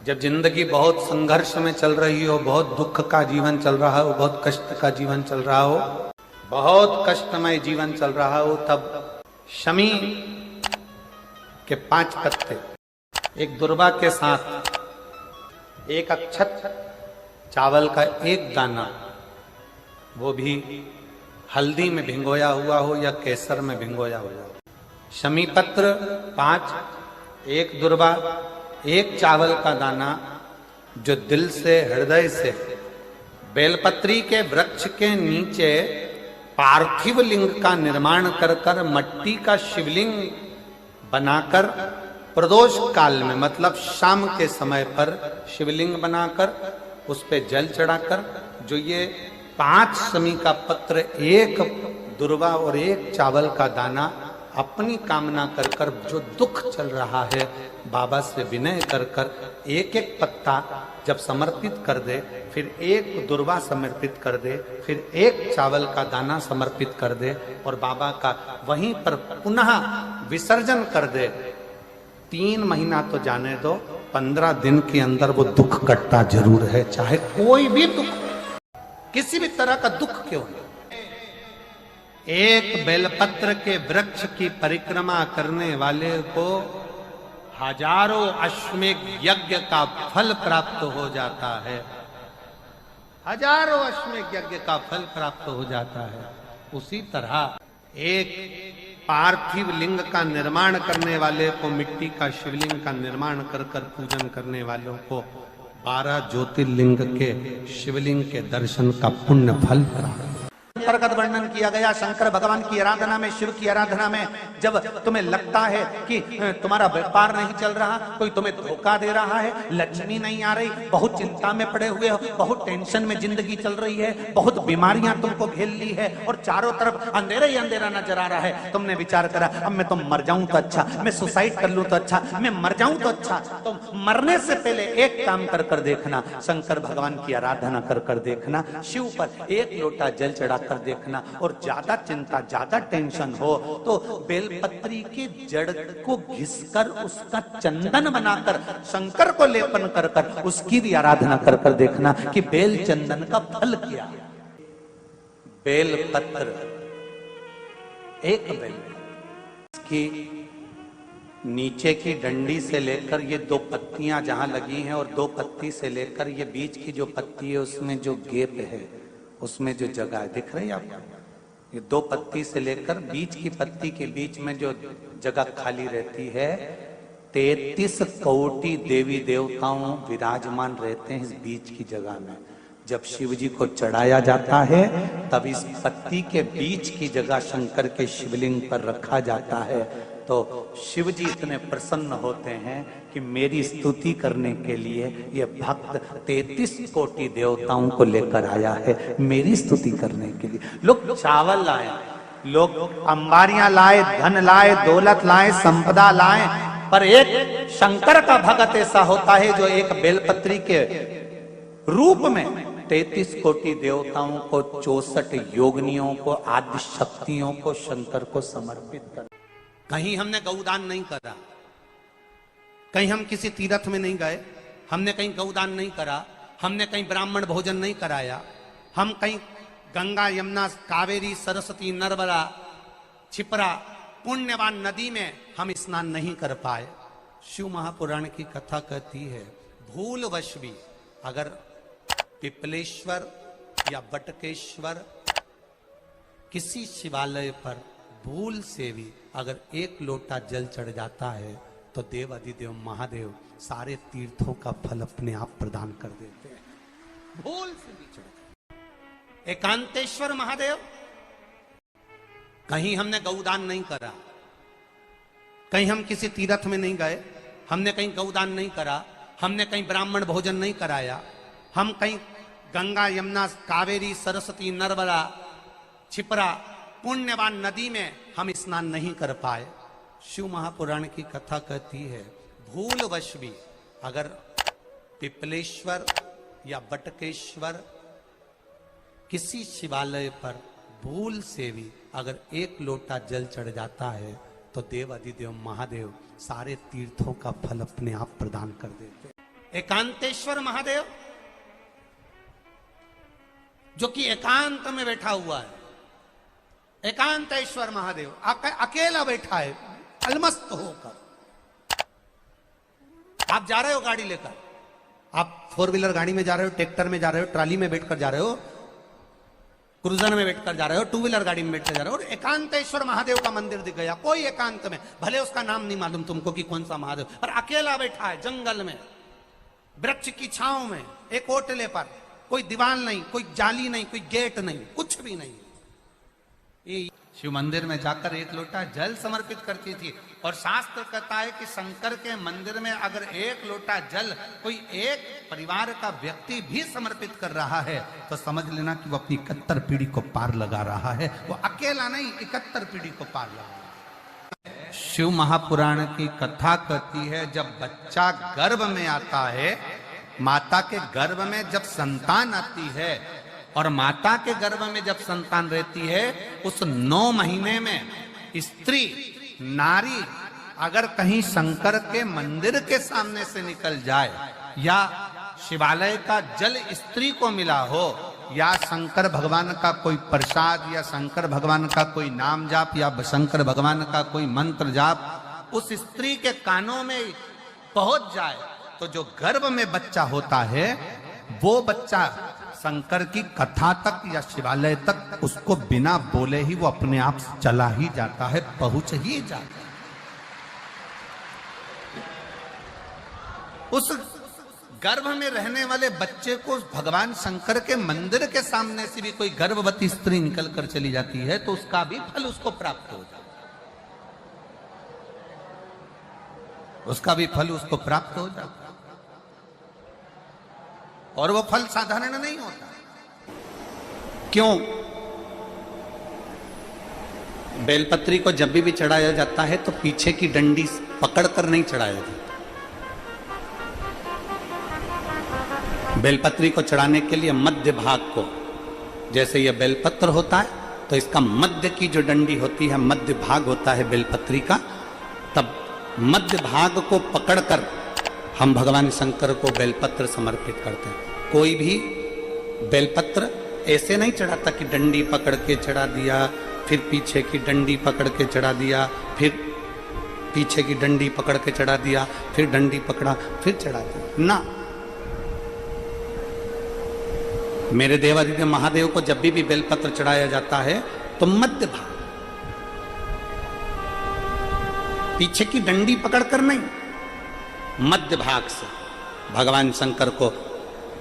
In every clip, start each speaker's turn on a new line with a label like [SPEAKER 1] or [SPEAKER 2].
[SPEAKER 1] जब जिंदगी बहुत संघर्ष में चल रही हो, बहुत दुख का जीवन चल रहा हो, बहुत कष्ट का जीवन चल रहा हो, बहुत कष्टमय जीवन चल रहा हो, तब शमी के 5 पत्ते एक दुर्वा के साथ एक अक्षत चावल का एक दाना, वो भी हल्दी में भिंगोया हुआ हो या केसर में भिंगोया हुआ हो, शमी पत्र 5, एक दुर्वा, एक चावल का दाना, जो दिल से हृदय से बेलपत्री के वृक्ष के नीचे पार्थिव लिंग का निर्माण कर कर मट्टी का शिवलिंग बनाकर प्रदोष काल में, मतलब शाम के समय पर शिवलिंग बनाकर उस पे जल चढ़ाकर, जो ये 5 शमी का पत्र, एक दुर्वा और एक चावल का दाना, अपनी कामना कर कर, जो दुख चल रहा है बाबा से विनय कर कर एक एक पत्ता जब समर्पित कर दे, फिर एक दुर्वा समर्पित कर दे, फिर एक चावल का दाना समर्पित कर दे और बाबा का वहीं पर पुनः विसर्जन कर दे, 3 महीना तो जाने दो, 15 दिन के अंदर वो दुख कटता जरूर है, चाहे कोई भी दुख, किसी भी तरह का दुख क्यों नहीं। एक बेलपत्र के वृक्ष की परिक्रमा करने वाले को हजारों अश्वमेघ यज्ञ का फल प्राप्त हो जाता है, हजारों अश्वमेघ यज्ञ का फल प्राप्त हो जाता है। उसी तरह एक पार्थिव लिंग का निर्माण करने वाले को, मिट्टी का शिवलिंग का निर्माण कर कर पूजन करने वालों को 12 ज्योतिर्लिंग के शिवलिंग के दर्शन का पुण्य फल प्राप्त। अंतर्गत वर्णन किया गया शंकर भगवान की आराधना में, शिव की आराधना में, जब तुम्हें लगता है कि तुम्हारा व्यापार नहीं चल रहा, कोई तुम्हें धोखा दे रहा है, लक्ष्मी नहीं आ रही, बहुत चिंता में पड़े हुए हो, बहुत टेंशन में जिंदगी चल रही है, बहुत बीमारियां तुमको घेर ली है और चारों तरफ अंधेरा ही अंधेरा नजर आ रहा है, तुमने विचार करा अब मैं तो मर जाऊं तो अच्छा, मैं सुसाइड कर लूं तो अच्छा, मैं मर जाऊं तो अच्छा, तो मरने से पहले एक काम कर कर देखना, शंकर भगवान की आराधना कर कर देखना, शिव पर एक लोटा जल चढ़ा कर देखना, और ज्यादा चिंता, ज्यादा टेंशन हो तो बेलपत्री के जड़ को घिसकर उसका चंदन बनाकर शंकर को लेपन कर कर उसकी भी आराधना कर कर देखना कि बेल चंदन का फल क्या है। बेलपत्र, एक बेल की नीचे की डंडी से लेकर ये 2 पत्तियां जहां लगी हैं, और 2 पत्ती से लेकर ये बीच की जो पत्ती है उसमें जो गेप है, उसमें जो जगह दिख रही है आपको, ये 2 पत्ती से लेकर बीच की पत्ती के बीच में जो जगह खाली रहती है, 33 कोटि देवी देवताओं विराजमान रहते हैं इस बीच की जगह में। जब शिव जी को चढ़ाया जाता है तब इस पत्ती के बीच की जगह शंकर के शिवलिंग पर रखा जाता है, तो शिव जी इतने प्रसन्न होते हैं कि मेरी स्तुति करने के लिए ये भक्त 33 कोटि देवताओं को लेकर आया है, मेरी स्तुति करने के लिए। लोग चावल लाए, लोग अंबारियां लाए, धन लाए, दौलत लाए, संपदा लाए, पर एक शंकर का भक्त ऐसा होता है जो एक बेलपत्री के रूप में 33 कोटि देवताओं को, 64 योगिनियों को, आदि शक्तियों को शंकर को समर्पित कर। कहीं हमने गौदान नहीं करा, कहीं हम किसी तीर्थ में नहीं गए, हमने कहीं गौदान नहीं करा, हमने कहीं ब्राह्मण भोजन नहीं कराया, हम कहीं गंगा, यमुना, कावेरी, सरस्वती, नर्मदा, छिपरा, पुण्यवान नदी में हम स्नान नहीं कर पाए। शिव महापुराण की कथा कहती है, भूलवश भी अगर पिपलेश्वर या बटकेश्वर किसी शिवालय पर भूल से भी अगर एक लोटा जल चढ़ जाता है तो देव अधिदेव महादेव सारे तीर्थों का फल अपने आप प्रदान कर देते हैं। भूल से भी चढ़। एकांतेश्वर महादेव, कहीं हमने गौदान नहीं करा, कहीं हम किसी तीर्थ में नहीं गए, हमने कहीं गौदान नहीं करा, हमने कहीं ब्राह्मण भोजन नहीं कराया, हम कहीं गंगा, यमुना, कावेरी, सरस्वती, नर्मदा, छिपरा, पुण्यवान नदी में हम स्नान नहीं कर पाए। शिव महापुराण की कथा कहती है, भूलवश भी अगर पिपलेश्वर या बटकेश्वर किसी शिवालय पर भूल से भी अगर एक लोटा जल चढ़ जाता है तो देव अधिदेव महादेव सारे तीर्थों का फल अपने आप प्रदान कर देते हैं। एकांतेश्वर महादेव जो कि एकांत में बैठा हुआ है, एकांतेश्वर महादेव अकेला बैठा है अलमस्त होकर। आप जा रहे हो गाड़ी लेकर, आप 4 व्हीलर गाड़ी में जा रहे हो, ट्रैक्टर में जा रहे हो, ट्राली में बैठकर जा रहे हो, क्रूजर में बैठकर जा रहे हो, 2 व्हीलर गाड़ी में बैठकर जा रहे हो, और एकांतेश्वर महादेव का मंदिर दिख गया कोई एकांत में, भले उसका नाम नहीं मालूम तुमको कि कौन सा महादेव, पर अकेला बैठा है जंगल में, वृक्ष की छांव में, एक ओटले पर, कोई दीवार नहीं, कोई जाली नहीं, कोई गेट नहीं, कुछ भी नहीं। शिव मंदिर में जाकर 1 लोटा जल समर्पित करती थी, और शास्त्र कहता है कि शंकर के मंदिर में अगर 1 लोटा जल कोई एक परिवार का व्यक्ति भी समर्पित कर रहा है तो समझ लेना कि वो अपनी 71 पीढ़ी को पार लगा रहा है। वो अकेला नहीं, 71 पीढ़ी को पार लगा रहा है। शिव महापुराण की कथा कहती है जब बच्चा गर्भ में आता है, माता के गर्भ में जब संतान आती है, और माता के गर्भ में जब संतान रहती है, उस 9 महीने में स्त्री नारी अगर कहीं शंकर के मंदिर के सामने से निकल जाए, या शिवालय का जल स्त्री को मिला हो, या शंकर भगवान का कोई प्रसाद, या शंकर भगवान का कोई नाम जाप, या शंकर भगवान का कोई मंत्र जाप उस स्त्री के कानों में पहुंच जाए, तो जो गर्भ में बच्चा होता है वो बच्चा शंकर की कथा तक या शिवालय तक उसको बिना बोले ही वो अपने आप चला ही जाता है, पहुंच ही जाता है। उस गर्भ में रहने वाले बच्चे को भगवान शंकर के मंदिर के सामने से भी कोई गर्भवती स्त्री निकल कर चली जाती है तो उसका भी फल उसको प्राप्त हो जाता है, उसका भी फल उसको प्राप्त हो जाता है। और वो फल साधारण नहीं होता। क्यों? बेलपत्री को जब भी चढ़ाया जाता है तो पीछे की डंडी पकड़कर नहीं चढ़ाया जाता। बेलपत्री को चढ़ाने के लिए मध्य भाग को, जैसे यह बेलपत्र होता है तो इसका मध्य की जो डंडी होती है, मध्य भाग होता है बेलपत्री का, तब मध्य भाग को पकड़कर हम भगवान शंकर को बेलपत्र समर्पित करते हैं। कोई भी बेलपत्र ऐसे नहीं चढ़ाता कि डंडी पकड़ के चढ़ा दिया, फिर पीछे की डंडी पकड़ के चढ़ा दिया, फिर पीछे की डंडी पकड़ के चढ़ा दिया, फिर डंडी पकड़ा, फिर चढ़ा दिया ना। मेरे देवादिदेव महादेव को जब भी बेलपत्र चढ़ाया जाता है तो मध्य भाग, पीछे की डंडी पकड़कर नहीं, मध्य भाग से भगवान शंकर को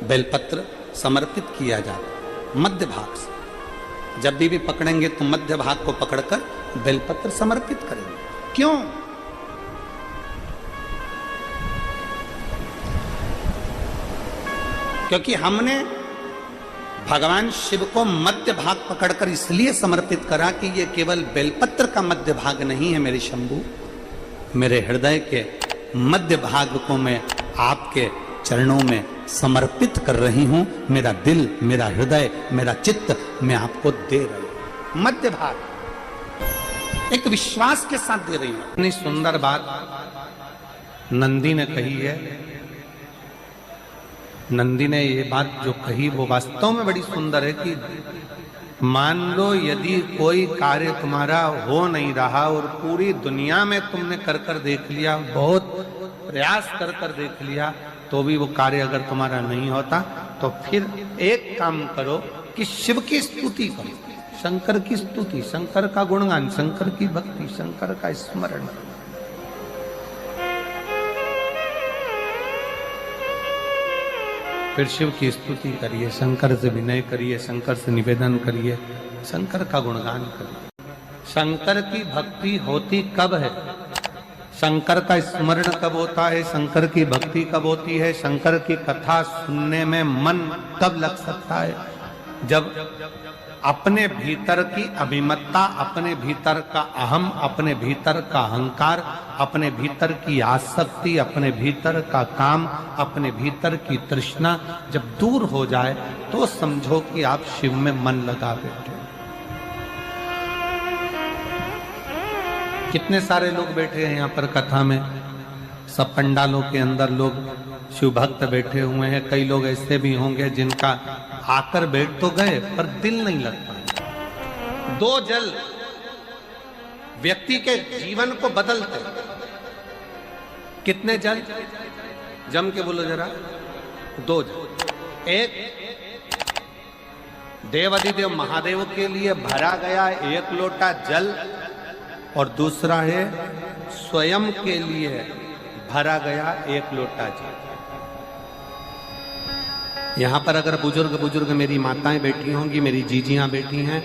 [SPEAKER 1] बेलपत्र समर्पित किया जाता। मध्य भाग से जब भी पकड़ेंगे तो मध्य भाग को पकड़कर बेलपत्र समर्पित करेंगे। क्यों? क्योंकि हमने भगवान शिव को मध्य भाग पकड़कर इसलिए समर्पित करा कि ये केवल बेलपत्र का मध्य भाग नहीं है मेरे शंभू, मेरे हृदय के मध्य भाग को मैं आपके चरणों में समर्पित कर रही हूं। मेरा दिल, मेरा हृदय, मेरा चित्त मैं आपको दे रही हूं। मध्य भाग एक विश्वास के साथ दे रही हूं। इतनी सुंदर बात नंदी ने कही है। नंदी ने ये बात जो कही वो वास्तव में बड़ी सुंदर है कि मान लो यदि कोई कार्य तुम्हारा हो नहीं रहा और पूरी दुनिया में तुमने कर कर देख लिया, बहुत प्रयास कर कर देख लिया, तो भी वो कार्य अगर तुम्हारा नहीं होता, तो फिर एक काम करो कि शिव की स्तुति करो, शंकर की स्तुति, शंकर का गुणगान, शंकर की भक्ति, शंकर का स्मरण। फिर शिव की स्तुति करिए, शंकर से विनय करिए, शंकर से निवेदन करिए, शंकर का गुणगान करिए। शंकर की भक्ति होती कब है? शंकर का स्मरण कब होता है? शंकर की भक्ति कब होती है? शंकर की कथा सुनने में मन कब लग सकता है? जब अपने भीतर की अभिमत्ता, अपने भीतर का अहम, अपने भीतर का अहंकार, अपने भीतर की आसक्ति, अपने भीतर का काम, अपने भीतर की तृष्णा जब दूर हो जाए तो समझो कि आप शिव में मन लगा बैठे। कितने सारे लोग बैठे हैं यहाँ पर कथा में, सब पंडालों के अंदर लोग शिव भक्त बैठे हुए हैं, कई लोग ऐसे भी होंगे जिनका आकर बैठ तो गए पर दिल नहीं लगता। दो जल व्यक्ति के जीवन को बदलते। कितने जल? जम के बोलो जरा। दो जल। एक देवाधिदेव महादेव के लिए भरा गया एक लोटा जल और दूसरा है स्वयं के लिए भरा गया एक लोटा जल। यहां पर अगर बुजुर्ग मेरी माताएं बैठी होंगी, मेरी जीजियां बैठी हैं,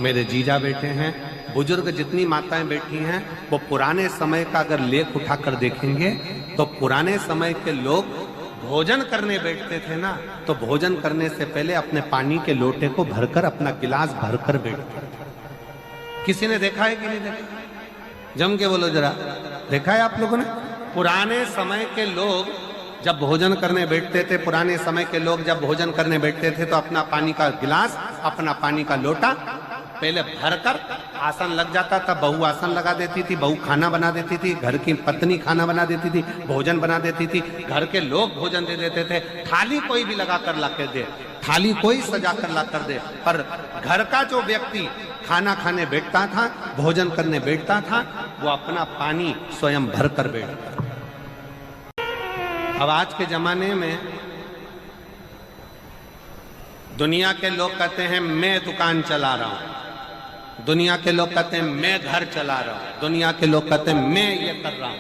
[SPEAKER 1] मेरे जीजा बैठे हैं, बुजुर्ग जितनी माताएं बैठी हैं वो पुराने समय का अगर लेख उठाकर देखेंगे तो पुराने समय के लोग भोजन करने बैठते थे ना, तो भोजन करने से पहले अपने पानी के लोटे को भरकर, अपना गिलास भरकर बैठते थे। किसी ने देखा है कि नहीं देखा? जम के बोलो जरा। देखा है आप लोगों ने? पुराने समय के लोग जब भोजन करने बैठते थे, पुराने समय के लोग जब भोजन करने बैठते थे तो अपना पानी का गिलास, अपना पानी का लोटा पहले भरकर आसन लग जाता था। बहू आसन लगा देती थी, बहू खाना बना देती थी, घर की पत्नी खाना बना देती थी, भोजन बना देती थी, घर के लोग भोजन दे देते थे। थाली कोई भी लगा कर ला कर दे, थाली कोई सजा कर ला कर दे, पर घर का जो व्यक्ति खाना खाने बैठता था, भोजन करने बैठता था, वो अपना पानी स्वयं भर कर बैठता। अब आज के जमाने में दुनिया के लोग कहते हैं मैं दुकान चला रहा हूं, दुनिया के लोग कहते हैं मैं घर चला रहा हूं, दुनिया के लोग कहते हैं मैं ये कर रहा हूं।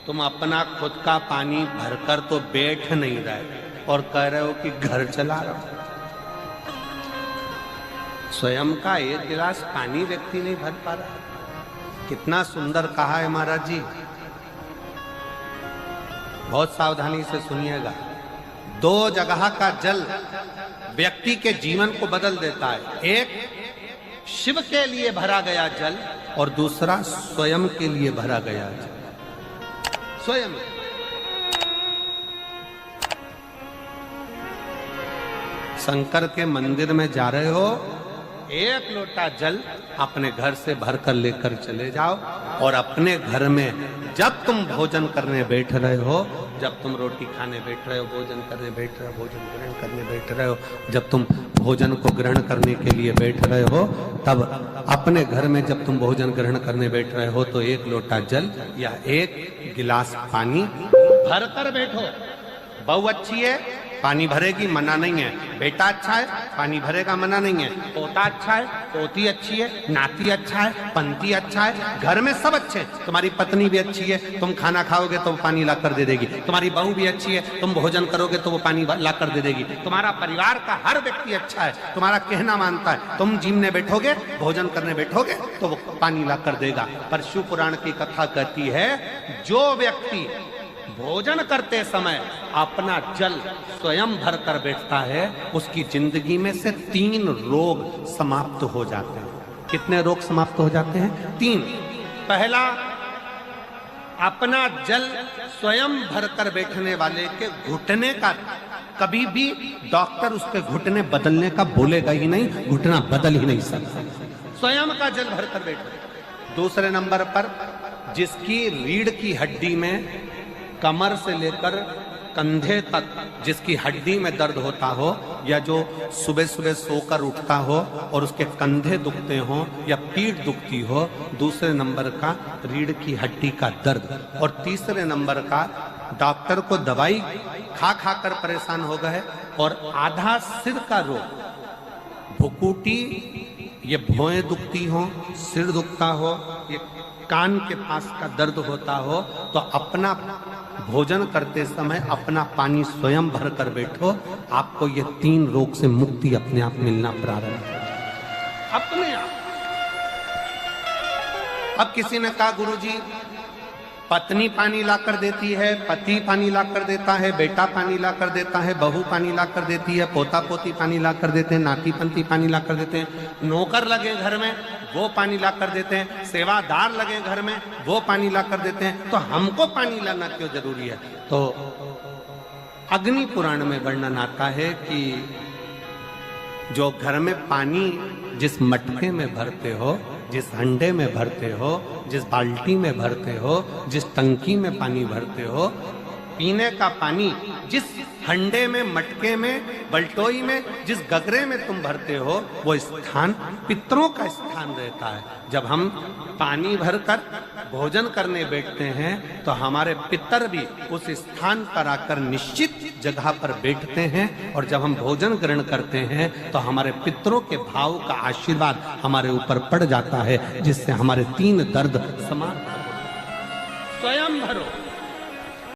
[SPEAKER 1] तुम अपना खुद का पानी भरकर तो बैठ नहीं रहे और कह रहे हो कि घर चला रहा हूं। स्वयं का एक गिलास पानी व्यक्ति नहीं भर पा रहा। कितना सुंदर कहा है महाराज जी। बहुत सावधानी से सुनिएगा। दो जगह का जल व्यक्ति के जीवन को बदल देता है। एक शिव के लिए भरा गया जल और दूसरा स्वयं के लिए भरा गया जल। स्वयं शंकर के मंदिर में जा रहे हो, एक लोटा जल अपने घर से भरकर लेकर चले जाओ और अपने घर में जब तुम भोजन करने बैठ रहे हो, जब तुम रोटी खाने बैठ रहे हो, भोजन करने बैठ रहे हो, भोजन ग्रहण करने बैठ रहे हो, जब तुम भोजन को ग्रहण करने के लिए बैठ रहे हो, तब अपने घर में जब तुम भोजन ग्रहण करने बैठ रहे हो तो एक लोटा जल या एक गिलास पानी भरकर बैठो। बहू अच्छी है, पानी भरेगी, मना नहीं है। बेटा अच्छा है, पानी भरेगा, मना नहीं है। पोता अच्छा है, पोती अच्छी है, नाती अच्छा है, पंती अच्छा है, घर में सब अच्छे हैं। तुम्हारी पत्नी भी अच्छी है, तुम खाना खाओगे तो वो पानी ला कर दे देगी। तुम्हारी बहू भी अच्छी है, तुम भोजन करोगे तो वो पानी ला कर दे देगी। तुम्हारा परिवार का हर व्यक्ति अच्छा है, तुम्हारा कहना मानता है। तुम जिमने बैठोगे, भोजन करने बैठोगे तो वो पानी ला कर देगा। पर शिव पुराण की कथा कहती है, जो व्यक्ति भोजन करते समय अपना जल स्वयं भर कर बैठता है, उसकी जिंदगी में से 3 रोग समाप्त हो जाते हैं। कितने रोग समाप्त हो जाते हैं? 3। पहला, अपना जल स्वयं भर कर बैठने वाले के घुटने का कभी भी डॉक्टर उसके घुटने बदलने का बोलेगा ही नहीं, घुटना बदल ही नहीं सकता। स्वयं का जल भर कर बैठे। दूसरे नंबर पर, जिसकी रीढ़ की हड्डी में कमर से लेकर कंधे तक जिसकी हड्डी में दर्द होता हो, या जो सुबह सुबह सोकर उठता हो और उसके कंधे दुखते हो या पीठ दुखती हो। दूसरे नंबर का रीढ़ की हड्डी का दर्द। और तीसरे नंबर का, डॉक्टर को दवाई खा खा कर परेशान हो गए और आधा सिर का रोग, भुकुटी, ये भौएं दुखती हो, सिर दुखता हो, ये कान के पास का दर्द होता हो, तो अपना भोजन करते समय अपना पानी स्वयं भर कर बैठो। आपको ये 3 रोग से मुक्ति अपने आप मिलना प्रारंभ हो, अपने आप। अब किसी ने कहा, गुरुजी पत्नी पानी ला कर देती है, पति पानी ला कर देता है, बेटा पानी ला कर देता है, बहू पानी ला कर देती है, पोता पोती पानी ला कर देते हैं, नाती पंती पानी ला कर देते हैं, नौकर लगे घर में वो पानी ला कर देते हैं, सेवादार लगे घर में वो पानी ला कर देते हैं, तो हमको पानी लाना क्यों जरूरी है? तो अग्नि पुराण में वर्णन आता है कि जो घर में पानी जिस मटके में भरते हो, जिस हंडे में भरते हो, जिस बाल्टी में भरते हो, जिस टंकी में पानी भरते हो, पीने का पानी जिस हंडे में, मटके में, बल्टोई में, जिस गगरे में तुम भरते हो, वो स्थान पितरों का स्थान रहता है। जब हम पानी भरकर भोजन करने बैठते हैं तो हमारे पितर भी उस स्थान पर आकर निश्चित जगह पर बैठते हैं, और जब हम भोजन ग्रहण करते हैं तो हमारे पितरों के भाव का आशीर्वाद हमारे ऊपर पड़ जाता है, जिससे हमारे 3 दर्द समाप्त। स्वयं भरो।